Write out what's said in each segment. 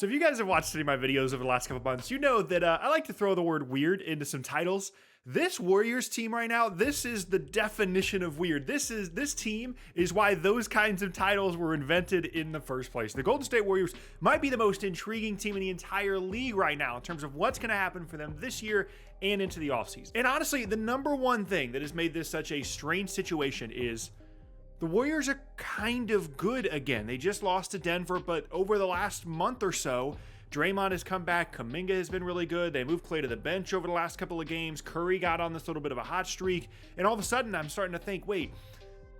So if you guys have watched any of my videos over the last couple months, you know that I like to throw the word weird into some titles. This Warriors team right now, this is the definition of weird. This team is why those kinds of titles were invented in the first place. The Golden State Warriors might be the most intriguing team in the entire league right now in terms of what's going to happen for them this year and into the offseason. And honestly, the number one thing that has made this such a strange situation is the Warriors are kind of good again. They just lost to Denver, but over the last month or so, Draymond has come back. Kuminga has been really good. They moved Klay to the bench over the last couple of games. Curry got on this little bit of a hot streak. And all of a sudden, I'm starting to think, wait,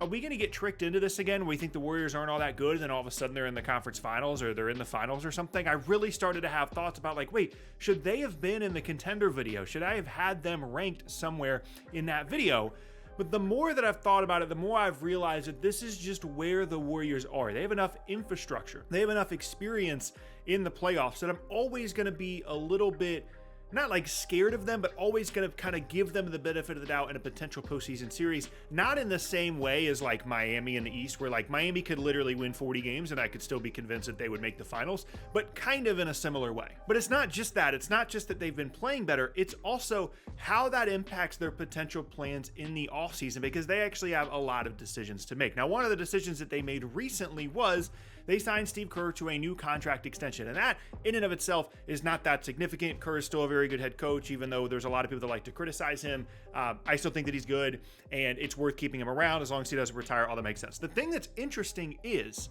are we going to get tricked into this again? We think the Warriors aren't all that good, and then all of a sudden they're in the conference finals or they're in the finals or something. I really started to have thoughts about like, wait, should they have been in the contender video? Should I have had them ranked somewhere in that video? But the more that I've thought about it, the more I've realized that this is just where the Warriors are. They have enough infrastructure. They have enough experience in the playoffs that I'm always going to be a little bit, not like scared of them, but always going to kind of give them the benefit of the doubt in a potential postseason series. Not in the same way as like Miami in the East, where like Miami could literally win 40 games and I could still be convinced that they would make the finals, but kind of in a similar way. But it's not just that. It's not just that they've been playing better. It's also how that impacts their potential plans in the offseason, because they actually have a lot of decisions to make. Now, one of the decisions that they made recently was they signed Steve Kerr to a new contract extension. And that in and of itself is not that significant. Kerr is still a very good head coach, even though there's a lot of people that like to criticize him. I still think that he's good and it's worth keeping him around as long as he doesn't retire. All that makes sense. The thing that's interesting is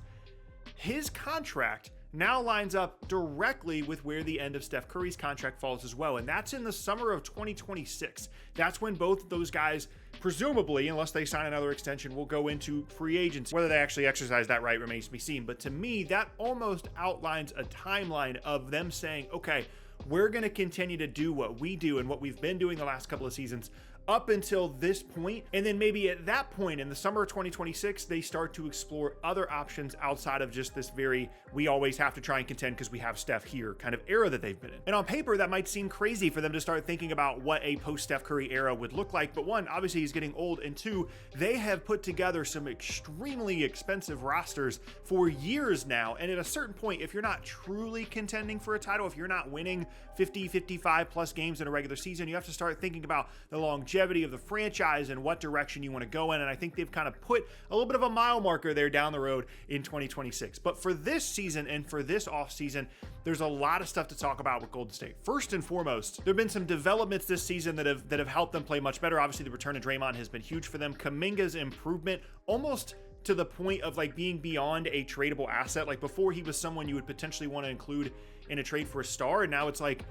his contract now lines up directly with where the end of Steph Curry's contract falls as well. And that's in the summer of 2026. That's when both of those guys, presumably, unless they sign another extension, will go into free agency. Whether they actually exercise that right remains to be seen. But to me, that almost outlines a timeline of them saying, okay, we're going to continue to do what we do and what we've been doing the last couple of seasons up until this point. And then maybe at that point in the summer of 2026, they start to explore other options outside of just this very, we always have to try and contend because we have Steph here kind of era that they've been in. And on paper, that might seem crazy for them to start thinking about what a post-Steph Curry era would look like. But one, obviously he's getting old. And two, they have put together some extremely expensive rosters for years now. And at a certain point, if you're not truly contending for a title, if you're not winning 50, 55 plus games in a regular season, you have to start thinking about the longevity of the franchise and what direction you want to go in. And I think they've kind of put a little bit of a mile marker there down the road in 2026. But for this season and for this offseason, there's a lot of stuff to talk about with Golden State. First and foremost, there have been some developments this season that have helped them play much better. Obviously, the return of Draymond has been huge for them. Kuminga's improvement almost to the point of like being beyond a tradable asset. Like before, he was someone you would potentially want to include in a trade for a star. And now it's like,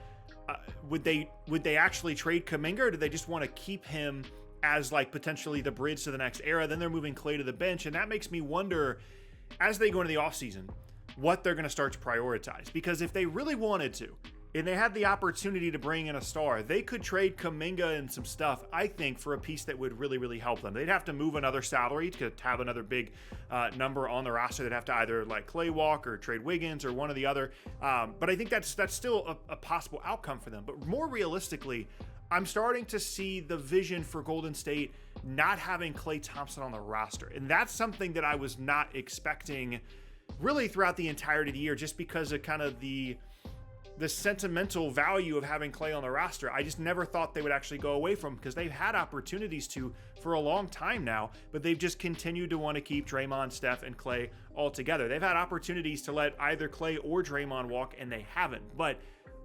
would they actually trade Kuminga, or do they just want to keep him as like potentially the bridge to the next era? Then they're moving Klay to the bench. And that makes me wonder, as they go into the offseason, what they're going to start to prioritize. Because if they really wanted to, and they had the opportunity to bring in a star, they could trade Kuminga and some stuff, I think, for a piece that would really, really help them. They'd have to move another salary to have another big number on the roster. They'd have to either like Klay walk or trade Wiggins or one or the other. But I think that's still a possible outcome for them. But more realistically, I'm starting to see the vision for Golden State not having Klay Thompson on the roster. And that's something that I was not expecting really throughout the entirety of the year, just because of kind of the sentimental value of having Klay on the roster. I just never thought they would actually go away from him, because they've had opportunities to for a long time now, but they've just continued to want to keep Draymond, Steph, and Klay all together. They've had opportunities to let either Klay or Draymond walk, and they haven't. But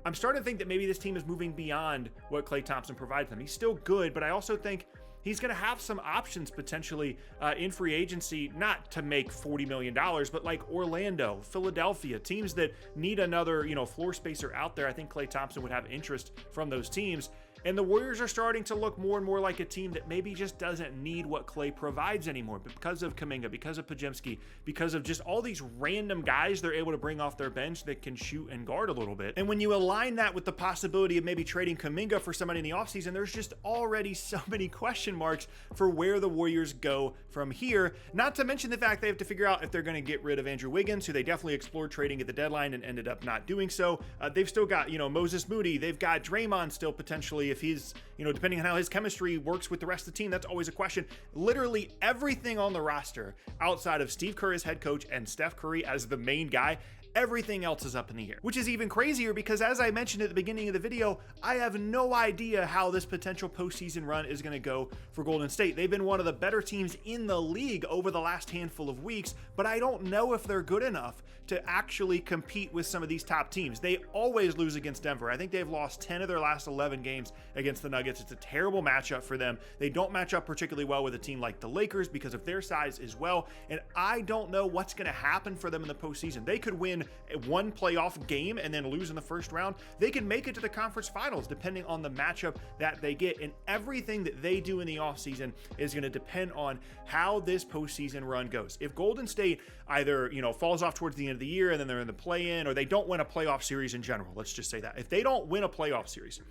I'm starting to think that maybe this team is moving beyond what Klay Thompson provides them. He's still good, but I also think he's going to have some options potentially in free agency, not to make $40 million, but like Orlando, Philadelphia, teams that need another, floor spacer out there. I think Klay Thompson would have interest from those teams. And the Warriors are starting to look more and more like a team that maybe just doesn't need what Klay provides anymore. But because of Kuminga, because of Podziemski, because of just all these random guys they're able to bring off their bench that can shoot and guard a little bit. And when you align that with the possibility of maybe trading Kuminga for somebody in the offseason, there's just already so many question marks for where the Warriors go from here. Not to mention the fact they have to figure out if they're going to get rid of Andrew Wiggins, who they definitely explored trading at the deadline and ended up not doing so. They've still got, Moses Moody. They've got Draymond still potentially, if he's, depending on how his chemistry works with the rest of the team, that's always a question. Literally everything on the roster outside of Steve Kerr as head coach and Steph Curry as the main guy, Everything else is up in the air, which is even crazier because, as I mentioned at the beginning of the video, I have no idea how this potential postseason run is going to go for Golden State. They've been one of the better teams in the league over the last handful of weeks, but I don't know if they're good enough to actually compete with some of these top teams. They always lose against Denver. I think they've lost 10 of their last 11 games against the Nuggets. It's a terrible matchup for them. They don't match up particularly well with a team like the Lakers because of their size as well, and I don't know what's going to happen for them in the postseason. They could win one playoff game and then lose in the first round. They can make it to the conference finals depending on the matchup that they get, and everything that they do in the offseason is going to depend on how this postseason run goes. If Golden State either, falls off towards the end of the year and then they're in the play-in, or they don't win a playoff series in general, let's just say that. If they don't win a playoff series,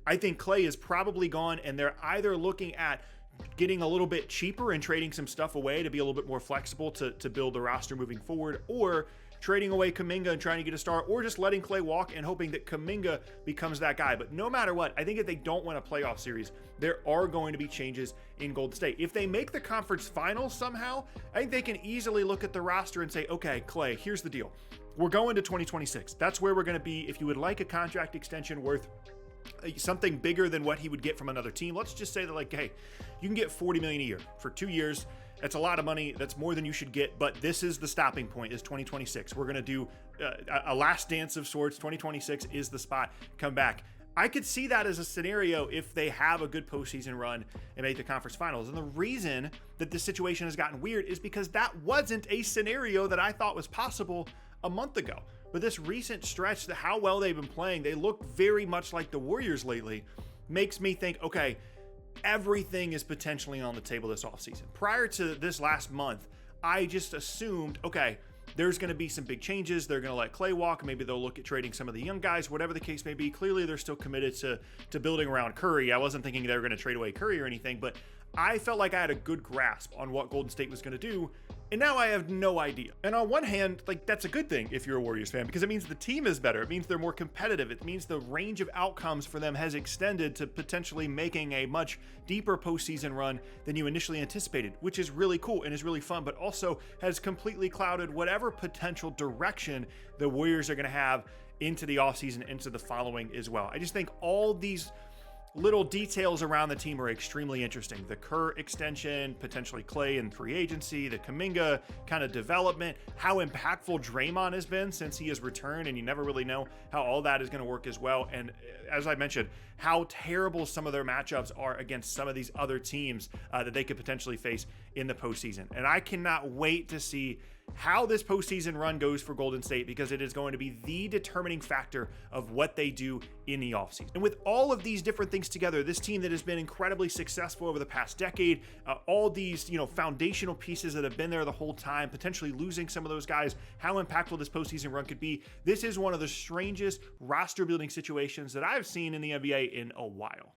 I think Klay is probably gone, and they're either looking at getting a little bit cheaper and trading some stuff away to be a little bit more flexible to build the roster moving forward, or trading away Kuminga and trying to get a star, or just letting Klay walk and hoping that Kuminga becomes that guy. But no matter what, I think if they don't win a playoff series, there are going to be changes in Golden State. If they make the conference finals somehow, I think they can easily look at the roster and say, okay, Klay, here's the deal. We're going to 2026. That's where we're going to be. If you would like a contract extension worth something bigger than what he would get from another team, let's just say that, hey, you can get $40 million a year for 2 years. That's a lot of money. That's more than you should get, but this is the stopping point, is 2026. We're going to do a last dance of sorts. 2026 is the spot. Come back. I could see that as a scenario if they have a good postseason run and make the conference finals. And the reason that this situation has gotten weird is because that wasn't a scenario that I thought was possible a month ago. But this recent stretch, how well they've been playing, they look very much like the Warriors lately, makes me think, okay, everything is potentially on the table this offseason. Prior to this last month, I just assumed, okay, there's going to be some big changes. They're going to let Klay walk. Maybe they'll look at trading some of the young guys, whatever the case may be. Clearly, they're still committed to building around Curry. I wasn't thinking they were going to trade away Curry or anything, but I felt like I had a good grasp on what Golden State was going to do, and now I have no idea. And on one hand, that's a good thing if you're a Warriors fan, because it means the team is better. It means they're more competitive. It means the range of outcomes for them has extended to potentially making a much deeper postseason run than you initially anticipated, which is really cool and is really fun, but also has completely clouded whatever potential direction the Warriors are going to have into the offseason, into the following as well. I just think all these little details around the team are extremely interesting. The Kerr extension, potentially Klay in free agency, the Kuminga kind of development, how impactful Draymond has been since he has returned, and you never really know how all that is going to work as well. And as I mentioned, how terrible some of their matchups are against some of these other teams that they could potentially face in the postseason. And I cannot wait to see how this postseason run goes for Golden State, because it is going to be the determining factor of what they do in the offseason. And with all of these different things together, this team that has been incredibly successful over the past decade, all these foundational pieces that have been there the whole time, potentially losing some of those guys, how impactful this postseason run could be. This is one of the strangest roster building situations that I've seen in the NBA in a while.